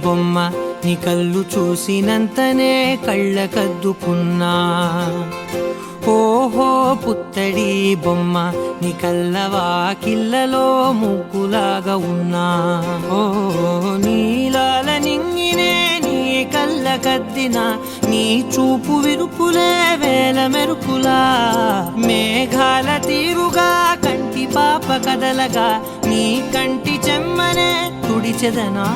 బొమ్మ నీ కళ్ళు చూసినంతనే కళ్ళకద్దుకున్నా. ఓహో పుత్తడి బొమ్మ నీ కళ్ళవాకిళ్ళలో ముగ్గులాగా ఉన్నా. ఓ నీలాల నింగినే నీ కళ్ళకద్దిన నీ చూపు విరుపులే వేల మెరుపులా. మేఘాల తీరుగా కంటి పాప కదలగా నీ కంటి చెమ్మనే తుడిచెదనా.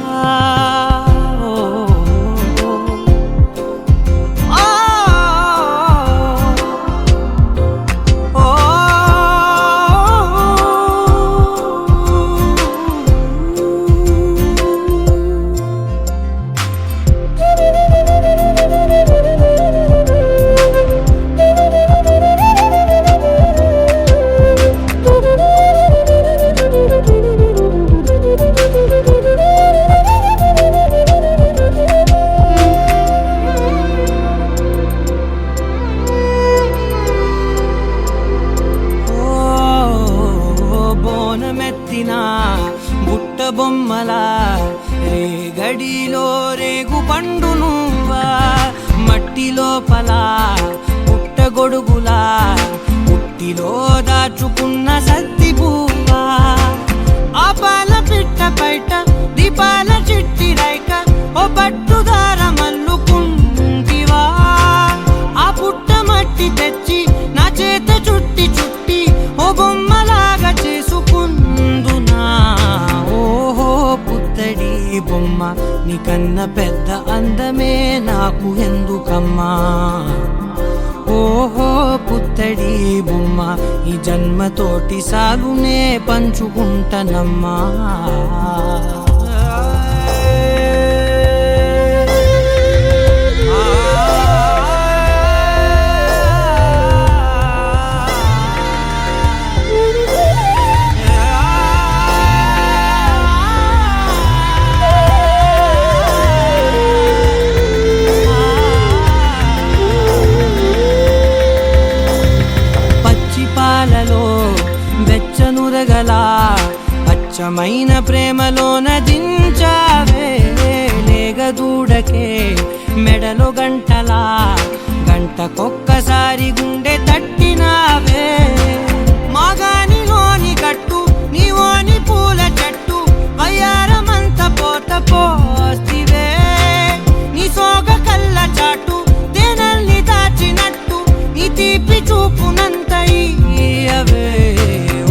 బుట్ట బొమ్మలా రేగడిలో రేగు పండు నువ్వా. మట్టి లోపల పుట్ట గొడుగులా పుట్టిలో దాచుకున్న సత్తి పువ్వా. ఆ పాల పిట్ట బయట దీపాల చిట్టి రైక ఓ పట్టుదార మల్లుకుంటివా. ఆ పుట్ట మట్టి తెచ్చి నా చేత చుట్టి చుట్టి ఓ బొమ్మలాగా చేసుకుందునా. ఓహో పుత్తడి బొమ్మ నీకన్నా పెద్ద అందమే నాకు ఎందుకమ్మా. ఓహో పుత్తడి బొమ్మ ఈ జన్మతోటి సాగునే పంచుకుంటనమ్మా. వెచ్చనురగలా అచ్చమైన ప్రేమలోన దించావే. లేగదూడకే మెడలో గంటలా గంటకొక్కసారి గుండె తట్టినావే. మాగానిలోని గట్టు నీవోని పూల చెట్టు వయ్యారమంత పోత పోస్తివే. నీ సోగ కళ్ళ చాటు తేనల్ని దాచినట్టు నీ తీపి చూపునంత ఇయ్యవే.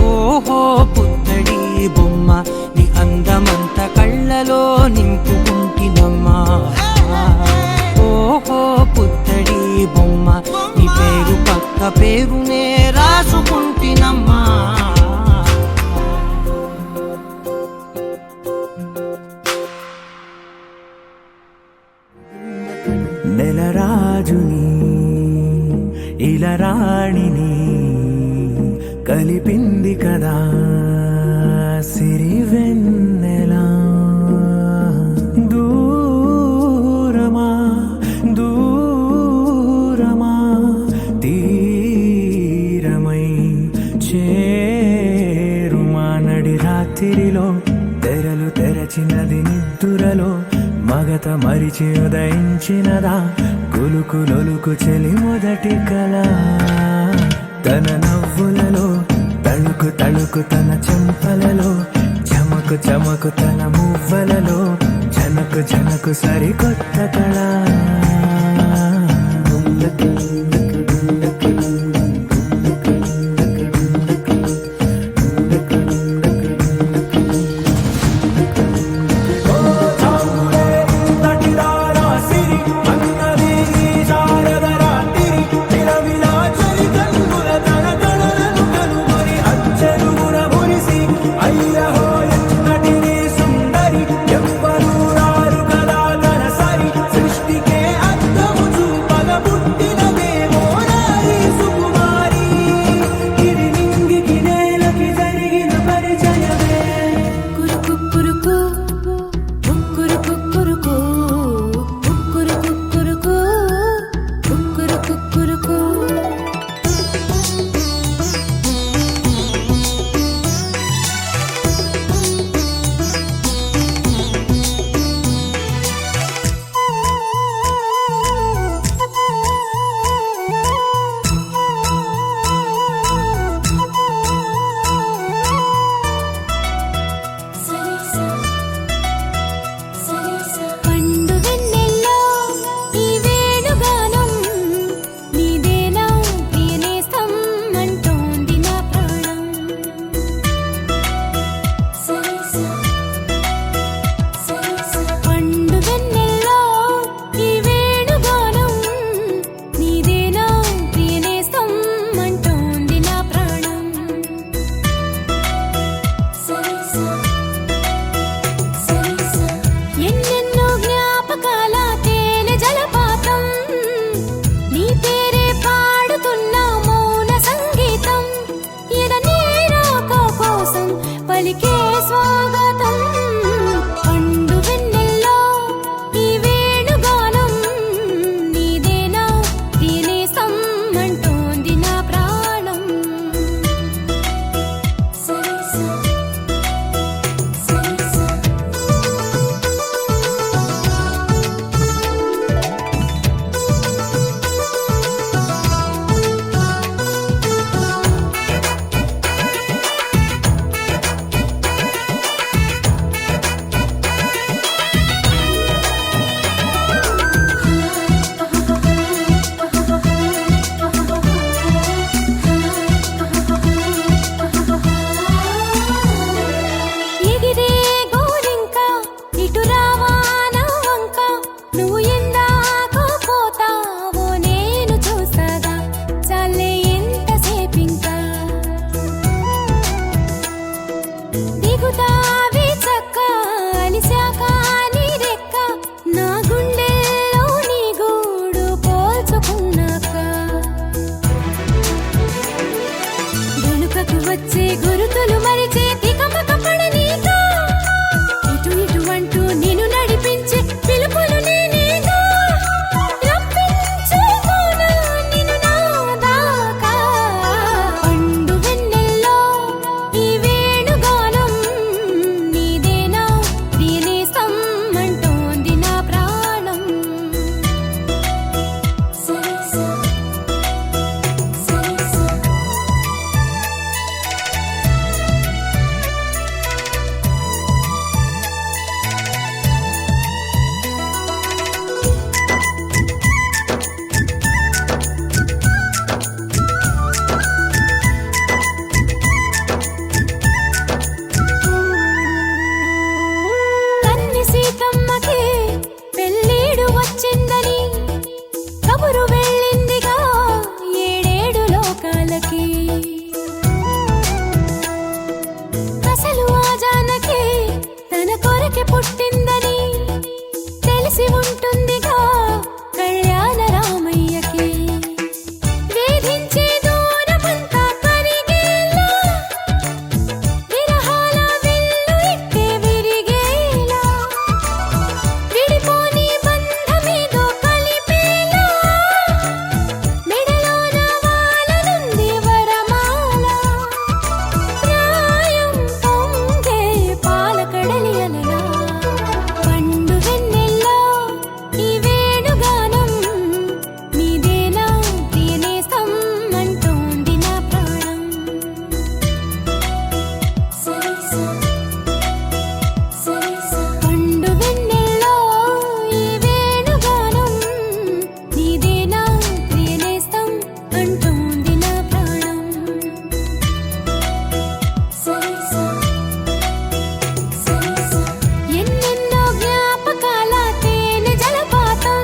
ఓహో పుత్తడి బొమ్మ నీ అందమంత కళ్ళలో నింపుకుంటినమ్మా. ఓహో పుత్తడి బొమ్మ నీ పేరు పక్క పేరునే రాసుకుంటినమ్మా. నెలరాజుని ఇలా రాణిని కలిపింది కదా సిరివెన్నెలా. దూరమా దూరమా తీరమై చేరుమా. నడి రాత్రిలో తెరలు తెరచినది నిద్దురలో మగత మరిచి ఉదయించినదా కులుకులొలుకు చెలి మొదటి కళ. తన నవ్వులలో తళుకు తళుకు తన చెంపలలో చమకు చమకు తన మువ్వలలో జనకు జనకు సరికొత్త కళ. ఎవ్వరూ రారు కదా తన సరి సృష్టికే అర్థము చూపగ పుట్టినదే తెలిసి ఉంటుందిగా కళ్యాణ రామయ్యకి వేధించే దూరమంతా కరిగేలా విరహాల విల్లు ఇట్టే విరిగేలా విడిపోని బంధమేదో కలిపేలా మెడలోన వాలనుంది వరమాల ప్రాయం పొంగే పాలకడలి అలలా పండు వెన్నెల్లో ఈ వేణుగానం నీదేనా ప్రియనేస్తం అంటోంది నా ప్రాణం సరిసా సరిసా పండు వెన్నెల్లో ఈ వేణుగానం నీదేనా ప్రియనేస్తం అంటోంది నా ప్రాణం సరిసా సరిసా ఎన్నెన్నో జ్ఞాపకాల తేనె జలపాతం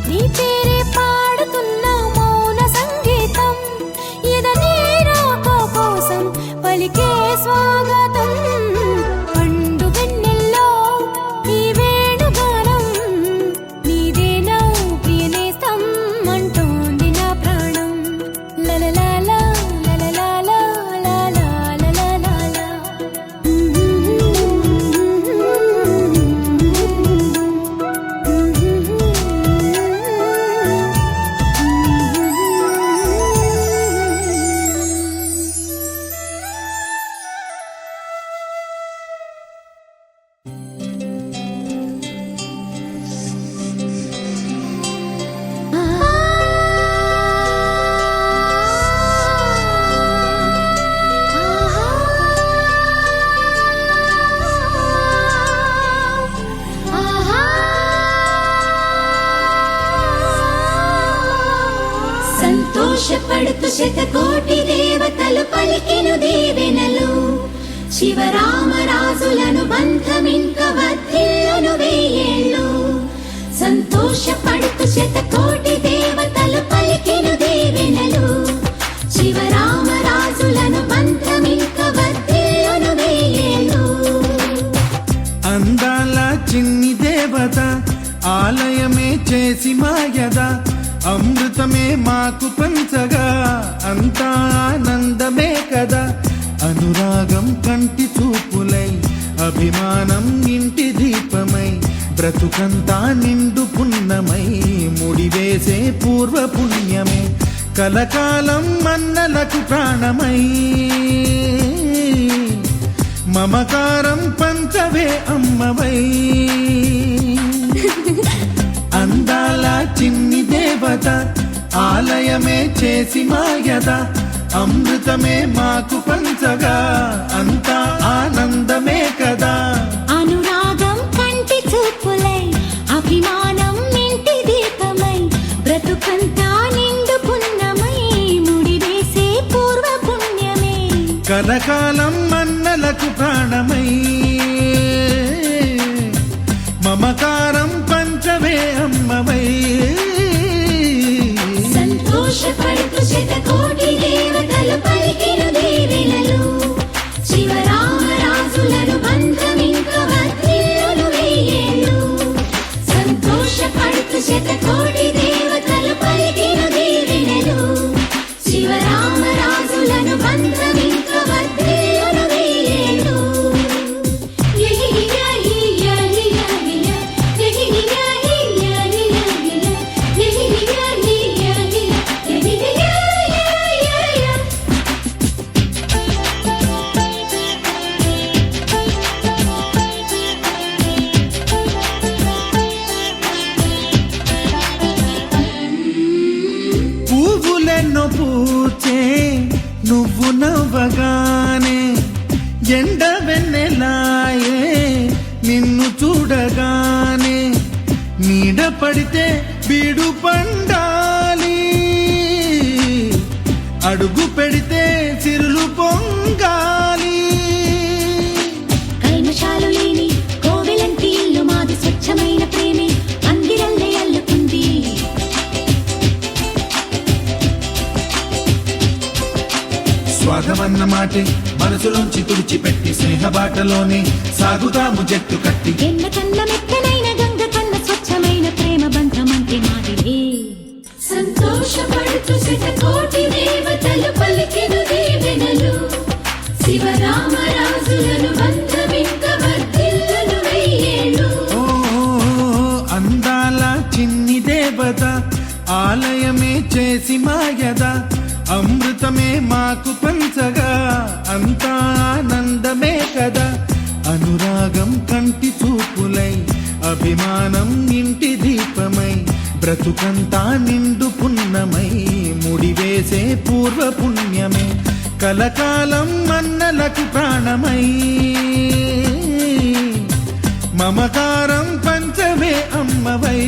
నీ పేరే పాడుతున్న మౌన సంగీతం ఎదనే రాకో కోసం పలికే స్వాగతం పండు వెన్నెల్లో ఈ వేణుగానం నీదేనా ప్రియనేస్తం అంటోంది నా ప్రాణం లలలాలా లలలాలా లాలాలలాలా సంతోషపడుతు శతకోటి దేవతలు పలికెను దీవెనలు శివరామరాజులను బంధమింక వర్ధిల్లును వేయేళ్ళు సంతోషపడుతు శతకోటి దేవతలు పలికెను దీవెనలు శివరామరాజులను బంధమింక వర్ధిల్లును వేయేళ్ళు అందాల చిన్ని దేవత ఆలయమే చేసి మాయద అమృతమే మాకు పంచగా అంతా ఆనందమే కదా అనురాగం కంటి చూపులై అభిమానం ఇంటి దీపమై బ్రతుకంతా నిండు పున్నమై ముడివేసే పూర్వ పుణ్యమే కలకాలం మన్నలకు ప్రాణమై మమకారం పంచవే అమ్మవై అందాల చిన్ని దేవత ఆలయమే చేసి మాయద అమృతమే మాకు పంచగా అంతా ఆనందమే కదా అనురాగం కంటి చూపులై అభిమానం ఇంటి దీపమై బ్రతుకంతా నిండు పున్నమై ముడివేసే పూర్వ పుణ్యమే కలకాలం మన్నలకు ప్రాణమై మమకారం పంచవే అమ్మవై సంతోషపడుతు శతకోటి దేవతలు పలికెను దీవెనలు శివరామరాజులను బంధమింక వర్ధిల్లును వేయేళ్ళు సంతోషపడుతు శతకోటి దేవతలు పలికెను దీవెనలు శివరామరాజులను బంధమింక వర్ధిల్లును వేయేళ్ళు పువ్వులెన్నో పూచే నువ్వు నవ్వగానే ఎండ వెన్నెలాయే నిన్ను చూడగానే నీడ పడితే బీడు పండాలి అడుగు పెడితే సిరులు పొంగాలి కల్మషాలు లేని కోవెలంటి ఇల్లు మాది స్వచ్ఛమైన ప్రేమే అందిరల్లే అల్లుకుంది స్వాగమన్న మాటే మనసులోంచి తుడిచిపెట్టి స్నేహ బాటలోనే సాగుతాము జట్టు కట్టి ఎన్న కన్న మెత్తనైన గంగ కన్న కదా, ఆలయమే చేసి మాయద అమృతమే మాకు పంచగా అంతా ఆనందమే కదా. అనురాగం కంటి చూపులై అభిమానం ఇంటి దీపమై బ్రతుకంతా నిండు పున్నమై ముడివేసే పూర్వ పుణ్యమే కలకాలం అన్నలకు ప్రాణమై మమకారం పంచమే అమ్మవై.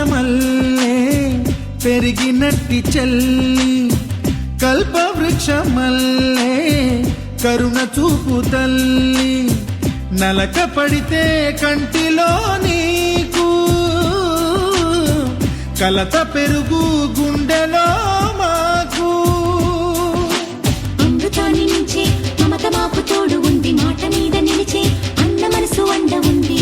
మల్లే పెరిగినట్టి చెల్లి కల్పవృక్షమల్లే కరుణ చూపు తల్లి నలక పడితే కంటిలో నీకు కలత పెరుగు గుండెలో మాకు. అమృతాన్ని మించే మమత మాకు తోడు ఉంది, మాట మీద నిలిచే అన్న మనసు అండ ఉంది.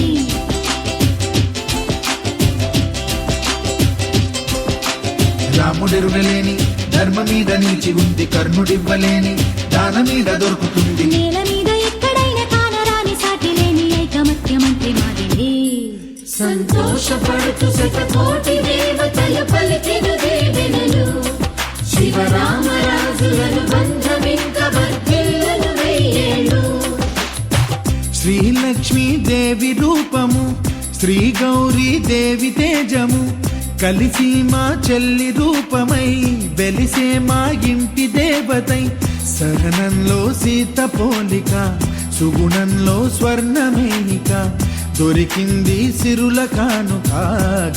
రాముడెరుగలేని ధర్మ మీద నిలిచి ఉంది, కర్ణుడివ్వలేని దాన మీద దొరుకుతుంది. నేల మీద ఎక్కడైనా కానరాని సాటి లేని ఐకమత్యమంత్రి మాదిలే. సంతోషపడుతూ శతకోటి దేవతల పలికిన దీవెనలు శివరామరాజులను బంధమింక వర్ధిల్లును వెయ్యేళ్ళు. శ్రీలక్ష్మీ దేవి రూపము శ్రీ గౌరీ దేవి తేజము కలిసి మా చెల్లి రూపమై వెలిసే మా ఇంటి దేవతై. సహనంలో సీత పోలిక సుగుణంలో స్వర్ణమేనిక దొరికింది సిరుల కానుక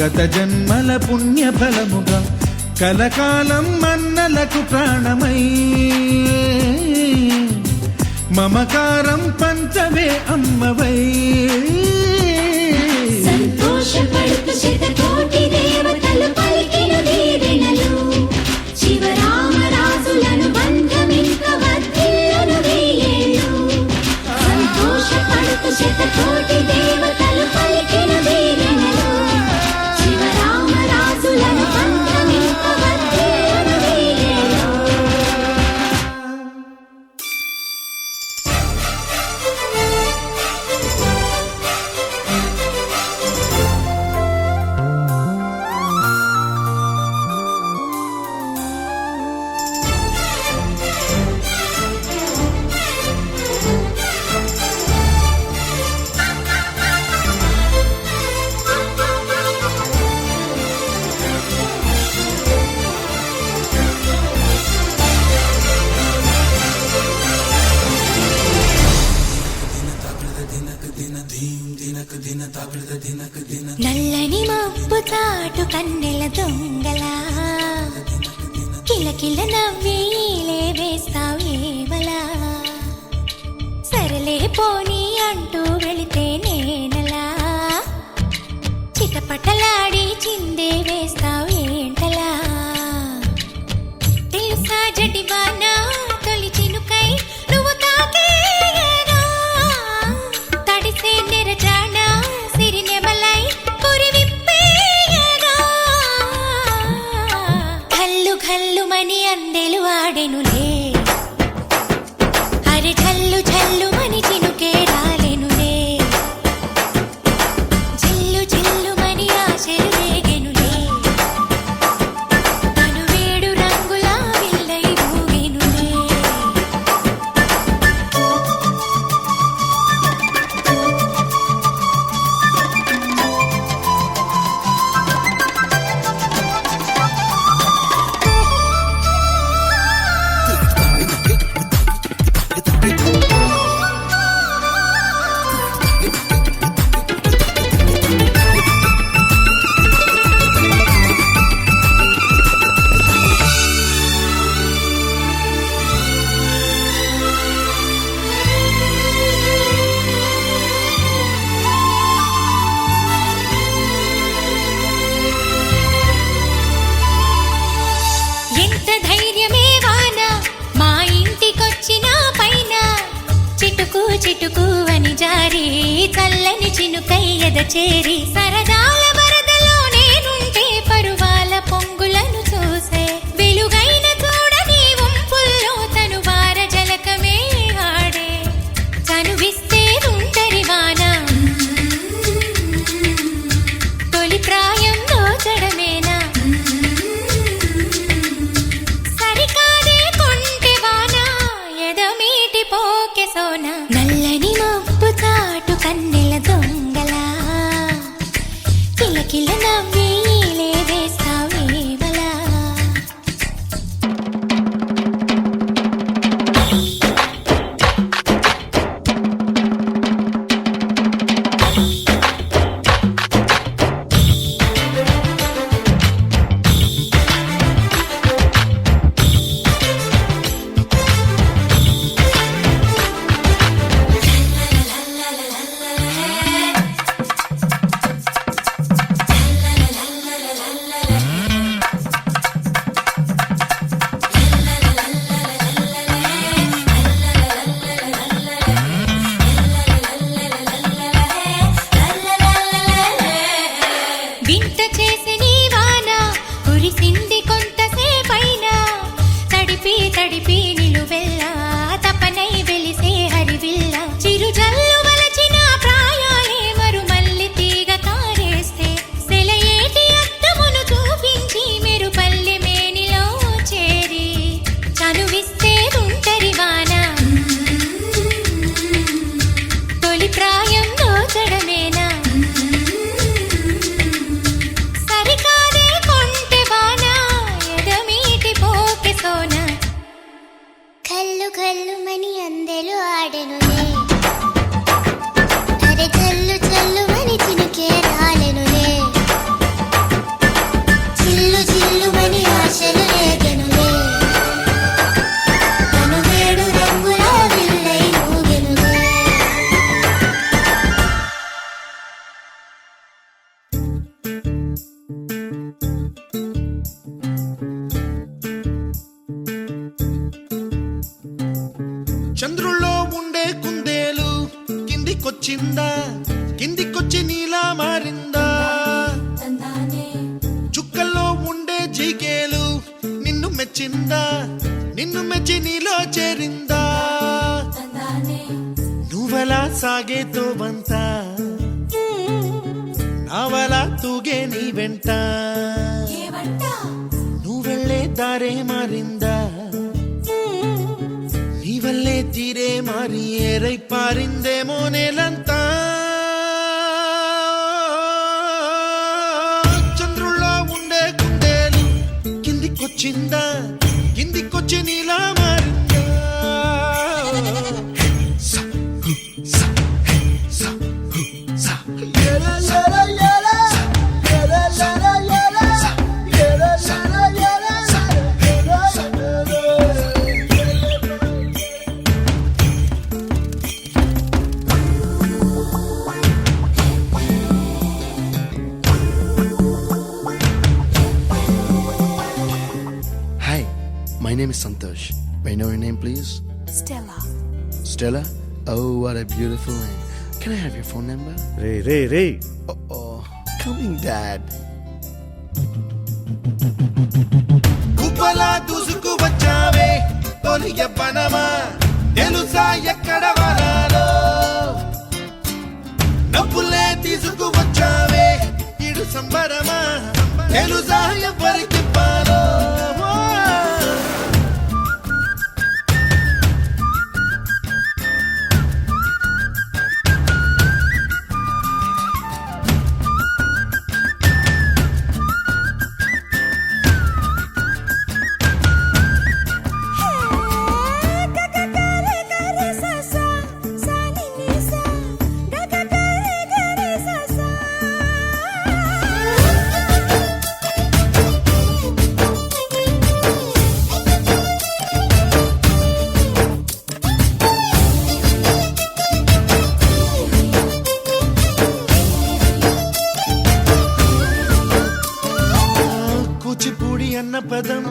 గత జన్మల పుణ్య ఫలముగా కలకాలం అన్నలకు ప్రాణమై మమకారం పంచవే అమ్మవై. సంతోషపడుతూ శతకోటి దేవతలు పలికిన దీవెనలు శివరామరాజులను బంధమింక వర్ధిల్లును వెయ్యేళ్ళు. సంతోషపడుతూ శతకోటి దేవతలు పలికిన దీవెనలు శివరామరాజులను బంధమింక వర్ధిల్లును వెయ్యేళ్ళు. నల్లని మబ్బు తాటు కన్నెల దొంగలా కిలకిల నవ్వీలే వేస్తావేవలా సరలే పోనీ అంటూ వెళితే నేనలా చిటపటలాడి చిందే వేస్తావేంటలా తెలుసా జడివానా తొలి చినుకై నువ్వు తాకేయనా తడిసే నెరజానా సిరినెమలై కురివిప్పేయనా ఘల్లు ఘల్లుమని అందెలు ఆడెనులే అరే ఝల్లు ఝల్లుమని చినుకే రాలెనులే జిల్లు జిల్లుమని ఆశలు రేగెనులే తను వేడు రంగులా విల్లై ఊగెనులే. చిటుకు అని జారి చల్లని చినుకై ఎద చేరి సరదాల వరదలో నేనుంటే పరువాల పొంగులను చూసే వెలుగైన చూడని వంపుల్లో తను వార జలకమే ఆడే చనువిస్తే ఉంటరి వాన తొలి ప్రాయం దోచడమేనా సరికాదే కొంటె వాన ఎదమీటి పోకె సోన నల్లని మబ్బు చాటు కన్నెల దొంగలా కిలకిల నవ్వి లేవేస్తావేవలా వింత చేసి నీ వాన కురిసింది కొంతసేపైనా తడిపి తడిపి నిలువెల్లా తపనై వెలిసే హరివిల్ల చిరుజల్లు వలచిన ప్రాయాలే మరుమల్లి తీగ కారేస్తే సెలయేటి అద్దమును చూపించి మెరుపల్లి మేనిలో చేరి చనువిస్తే ఉంటరి వాన తొలి ప్రాయం దోచడమేనా సరికాదే కొంటె వాన ఎదమీటి పోకె సోన కల్లు కల్లుమని అందెలు ఆడెనులే అరె చల్లు చల్లుమని చినుకే రాలెనులే చిల్లు చిల్లుమని ఆశలు రేగెనులే తను వేడు రంగుల విల్లై ఊగెనులే చంద్రుల్లో ఉండే కుందేలు కిందికొచ్చిందా కిందికొచ్చి నీలా మారిందా చుక్కల్లో ఉండే జిగేలు నిన్ను మెచ్చిందా నిన్ను మెచ్చి నీలో చేరిందా నువ్వలా సాగే తోవంత నావలా తూగే నీ వెంట నువ్వెళ్ళే దారే మారిందా నీ వల్లే తీరే మారి ఏరై పారిందేమో నేలంతా చంద్రుల్లో ఉండే కుందేలు కిందికొచ్చిందా కిందికొచ్చి నీలా మారిందా సా, హు, సా, హే, సా, హు, సా. Hi, my name is Santosh. May I know your name, please? Stella. Stella? Oh, what a beautiful name. Can I have your phone number? Ray Oh, coming, Dad. కుప్పలా దూసుకు వచ్చావే తొలి యవ్వనమా తెలుసా ఎక్కడ వరాలో నవ్వులే తీసుకు వచ్చావే ఇడు సంబరమా తెలుసా ఎవరికి పాలో అన్న పదం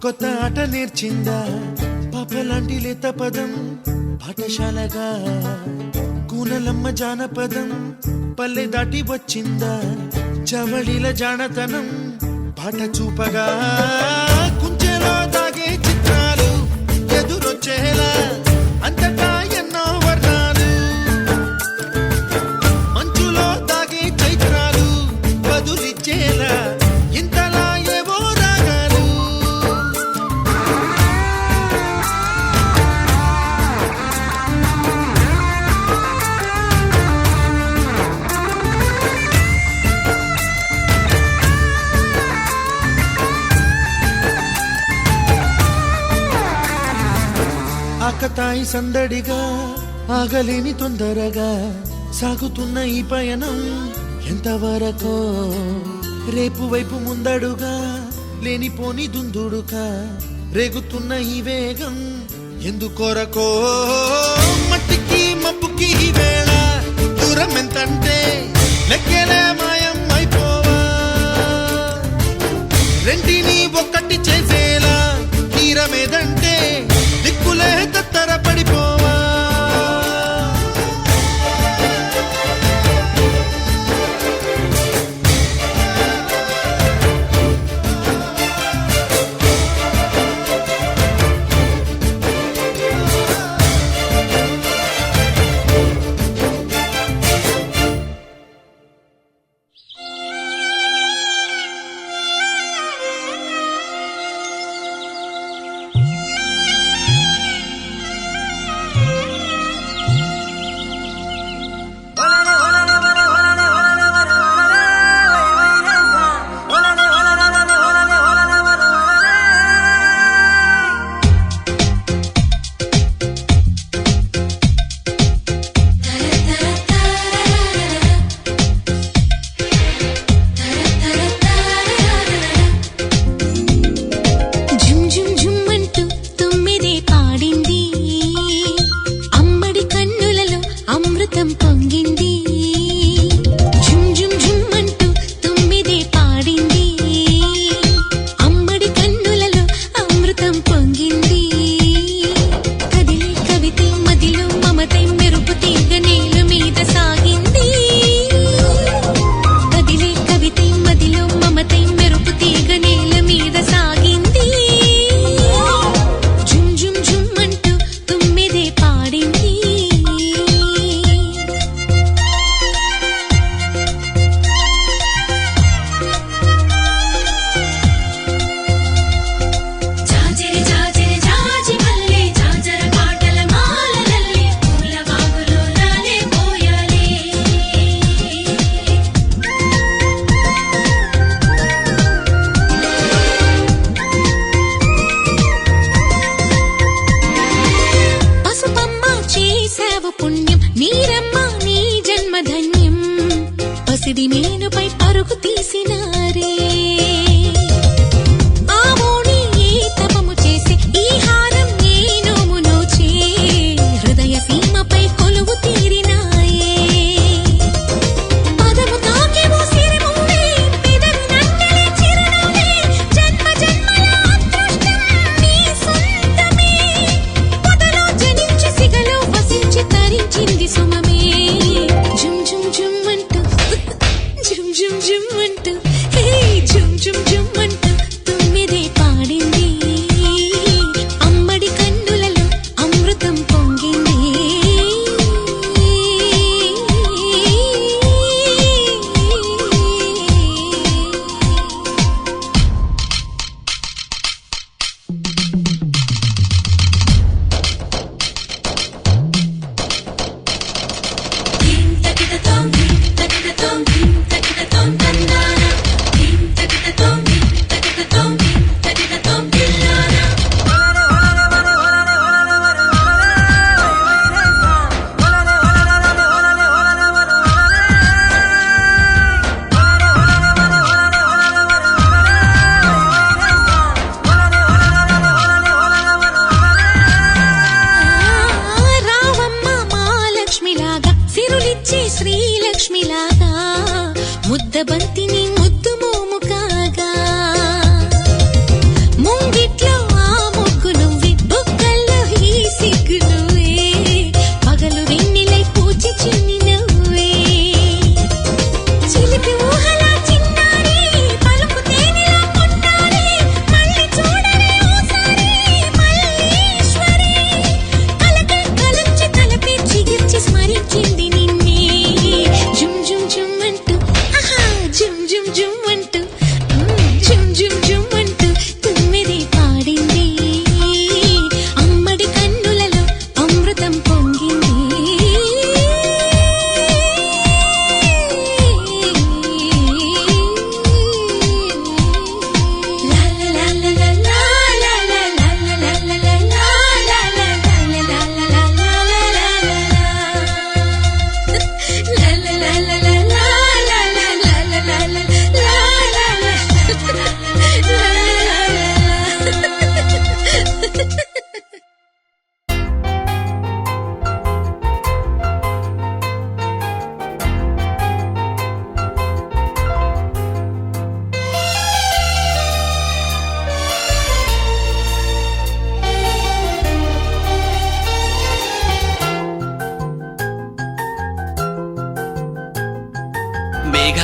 కొత్త ఆట నేర్చిందా పాపలాంటి లేత పదం పాఠశాలగా కూనలమ్మ జానపదం పల్లె దాటి వచ్చిందా చవడిల జానతనం పాట చూపగా కుంచెలో దాగే చిత్రాలు ఎదురొచ్చేలా అంతటా ఎన్నో వర్ణాలు మంచులో దాగే చైత్రాలు బదులిచ్చేలా ఇంతలా ఏవో రాగాలు ఆకతాయి సందడిగా ఆగలేని తొందరగా సాగుతున్న ఈ పయనం ఎంతవరకో రేపు వైపు ముందడుగా లేనిపోని దుందుడుగా రేగుతున్న ఈ వేగం ఎందుకొరకో మట్టికి మబ్బుకి ఈ వేళ దూరం ఎంతంటే లెక్కలే మాయం అయిపోవా రెంటిని ఒక్కటి చేసేలా తీరమేదంటే దిక్కులే తత్తర పడిపోవా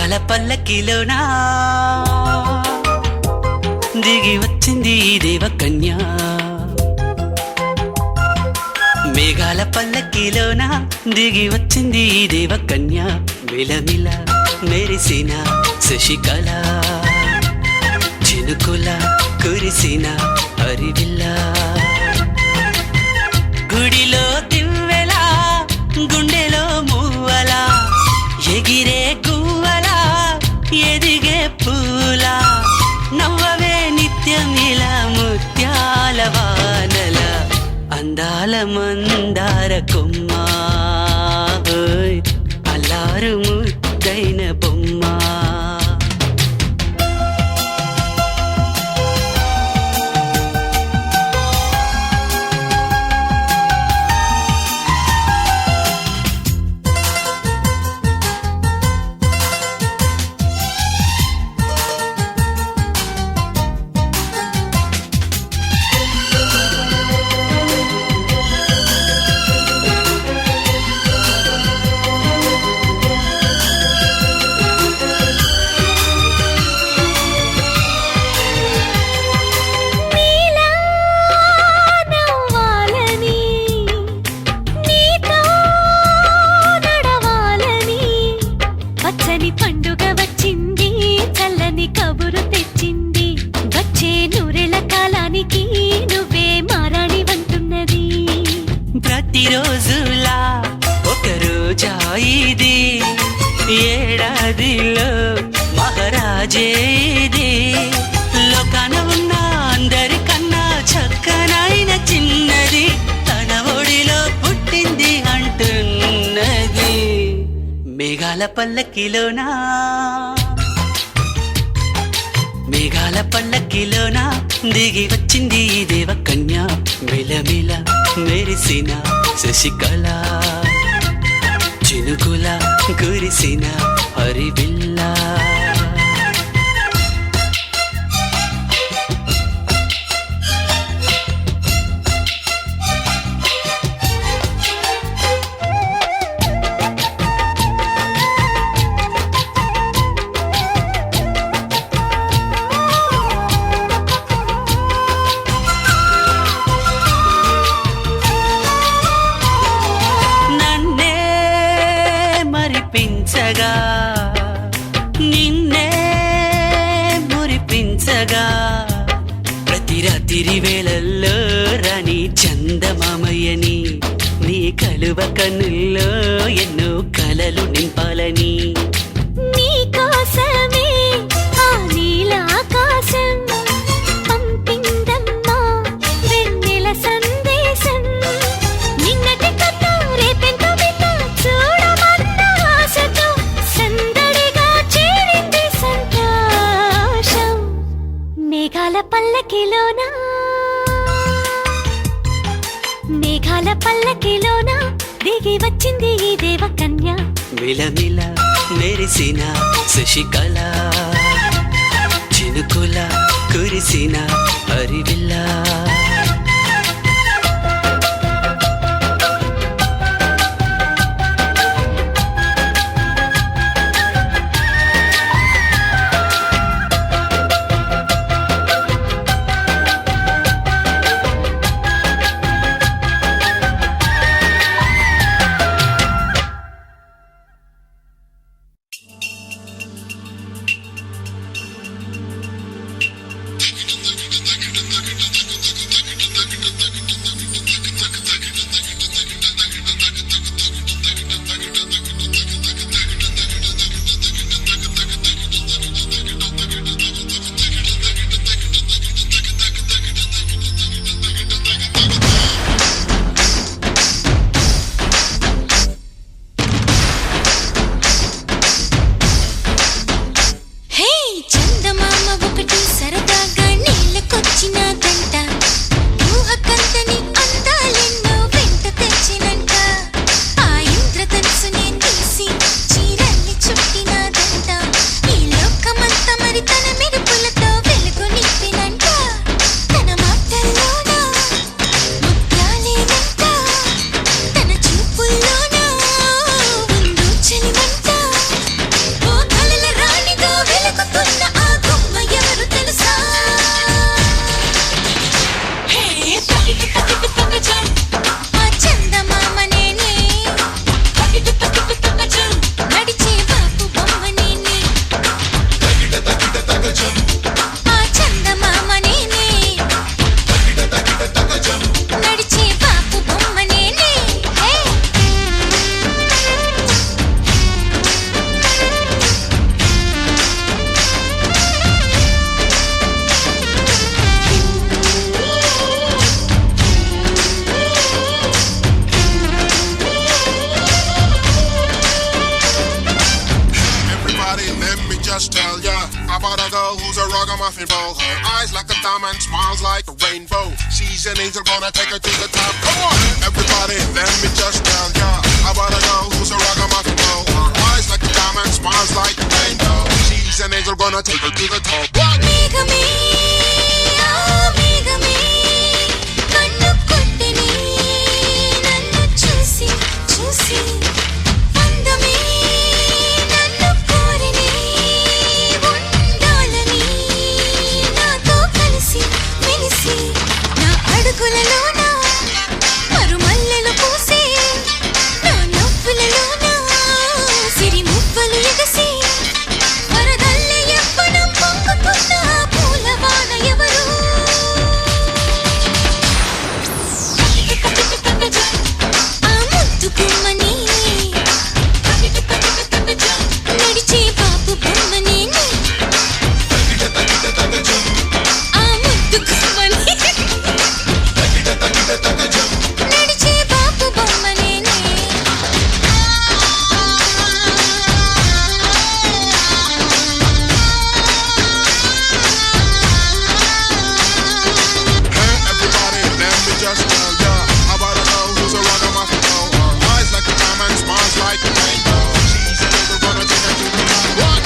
మేఘాల పల్లకిలోనా దిగి వచ్చింది ఈ దేవకన్య మేఘాల పల్లకిలోన దిగి వచ్చింది ఈ దేవకన్య మిలమిల మెరిసిన శశికళ చినుకుల కురిసిన హరివిల్ల గుడిలో దివ్వెలా గుండెలో మువ్వలా ఎగిరే గువ్వలా ఎదిగే పూల నవ్వవే నిత్యం ఇలా ముత్యాల వానల అందాల మందార కొమ్మ ఓయ్ అల్లారు ముద్దైన బొమ్మ నీలా నవ్వాలని నీతో నడవాలని పచ్చని పండుగ వచ్చింది చల్లని కబురు తెచ్చింది వచ్చే నూరెళ్ళ కాలానికి నువ్వే మారాణి వంటున్నది ప్రతిరోజులా ఒక రోజా ఇది ఏడాదిలో మహారాజే ఇది లోకాన ఉన్న అందరికన్నా చక్కనైన చిన్నది తన ఒడిలో పుట్టింది అంటున్నది మేఘాల పల్లకిలోనా మేఘాల పల్లకిలోన దిగి వచ్చింది ఈ దేవకన్య మిలమిల మెరిసిన శశికళ చినుకుల కురిసిన హరివిల్ల నన్నే మరిపించగా నిన్నే మురిపించగా ప్రతి రాత్రి వేళల్లో రాణి చందమామయ్యని నీ కలువ కన్నుల్లో ఎన్నో కలలు నింపాలని నీకోసమే ఆ నీలాకాశం పంపిందమ్మా వెన్నెల సందేశం నిన్నటి కథ రేపెంతో వింత చూడమన్న ఆశతో సందడిగా చేరింది సంతోషం మేఘాల పల్లకిలోనా మేఘాల పల్లకిలోన దిగి వచ్చింది ఈ దేవకన్య మిలమిల మెరిసిన శశికళ చినుకుల కురిసిన హరివిల్ల eyes like a diamond, smiles like a rainbow. She's an angel, gonna take her to the top. Come on, everybody, let me just tell ya about a girl who's a ragamuffin girl. Her eyes like a diamond, smiles like a rainbow. She's an angel, gonna take her to the top. What? మేఘమే ఆ మేఘమే కన్ను కొట్టిని నన్ను చూసి చూసి అందమే నన్ను కోరిని ఉండాలని నాతో కలిసి మెలిసి నా అడుగులలోన మరుమల్లెలు పూసి నా నవ్వులలోన సిరి మువ్వలు ఎగసి వరదల్లె ఎవ్వనం పొంగుతున్న పూలవాన ఎవరు ఆ ముద్దు గుమ్మని నడిచే బాబు బొమ్మని ఆ ముద్దు గుమ్మని నడిచే బాబు బొమ్మని Hey, everybody, let me just tell ya about a girl who's a ragamuffin girl. Her eyes like a diamond, smiles like a rainbow. She's an angel, gonna take her to the top. What?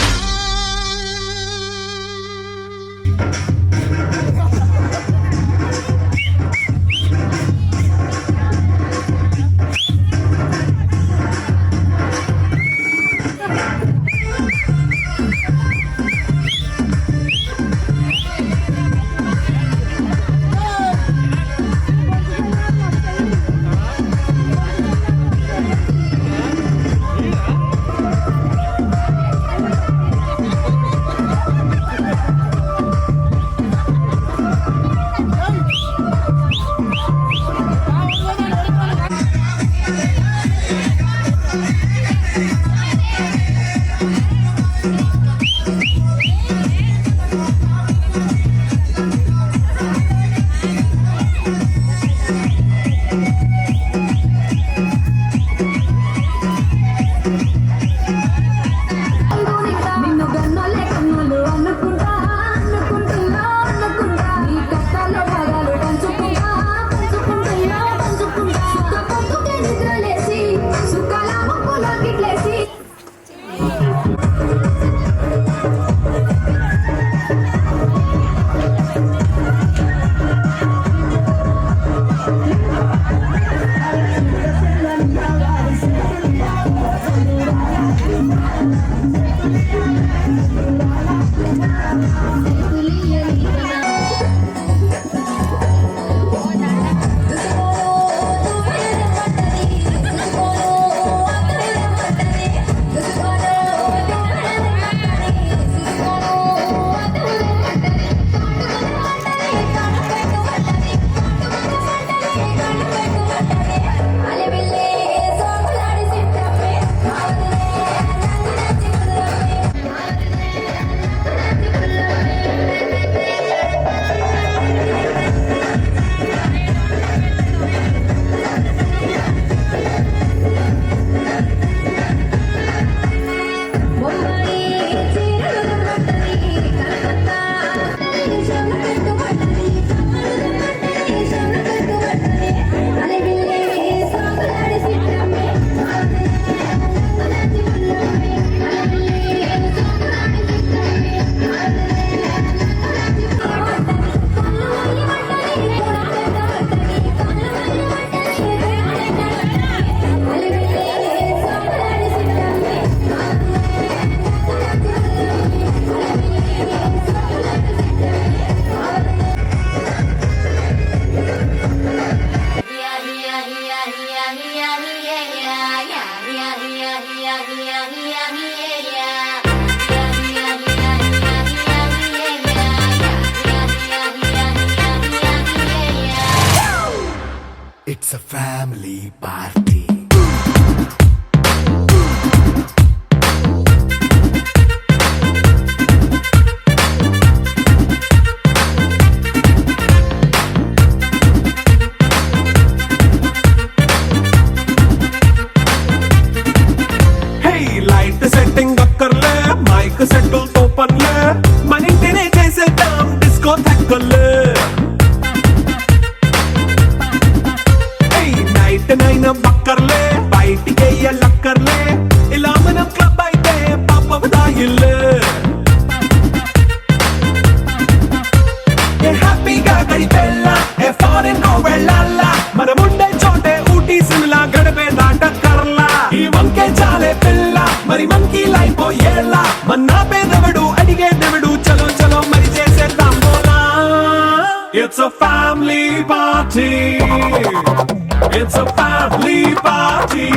నిన్ను గన్నోలే కన్నులు అనుకుంటా అనుకుంటున్నా అనుకుంటా నీ కష్టాల్లో భాగాలు పంచుకుంటా పంచుకుంటున్నా పంచుకుంటా సుఖ పొద్దుకే నిద్రలేసి సుఖాల ముక్కులో గిట్లేసి It's a family party. Mic సెట్టులతో పనులే మన ఇంటినే చేసేద్దాం డిస్కో థెక్కలు వల్లే నైట్ నైన్ బక్కర్లే బయటికెయ్యలక్కర్లే ఇలా మనం క్లబ్ అయితే పాపదా ఇల్లే హ్యాపీగా గడిపెల్లా ఫారెన్ వెళ్ళాలా మనముండే చోటే ఊటీ సిమ్లా గడిపే దాటక్కర్లా ఈ వంకే చాలే పిల్ల మరి మంకీ లైఫ్ ఏళ్ళ మన్నా పేదవడు అడిగేదెవడు చలో చలో మరి చేసేద్దాం బోలా it's a family party. It's a family party.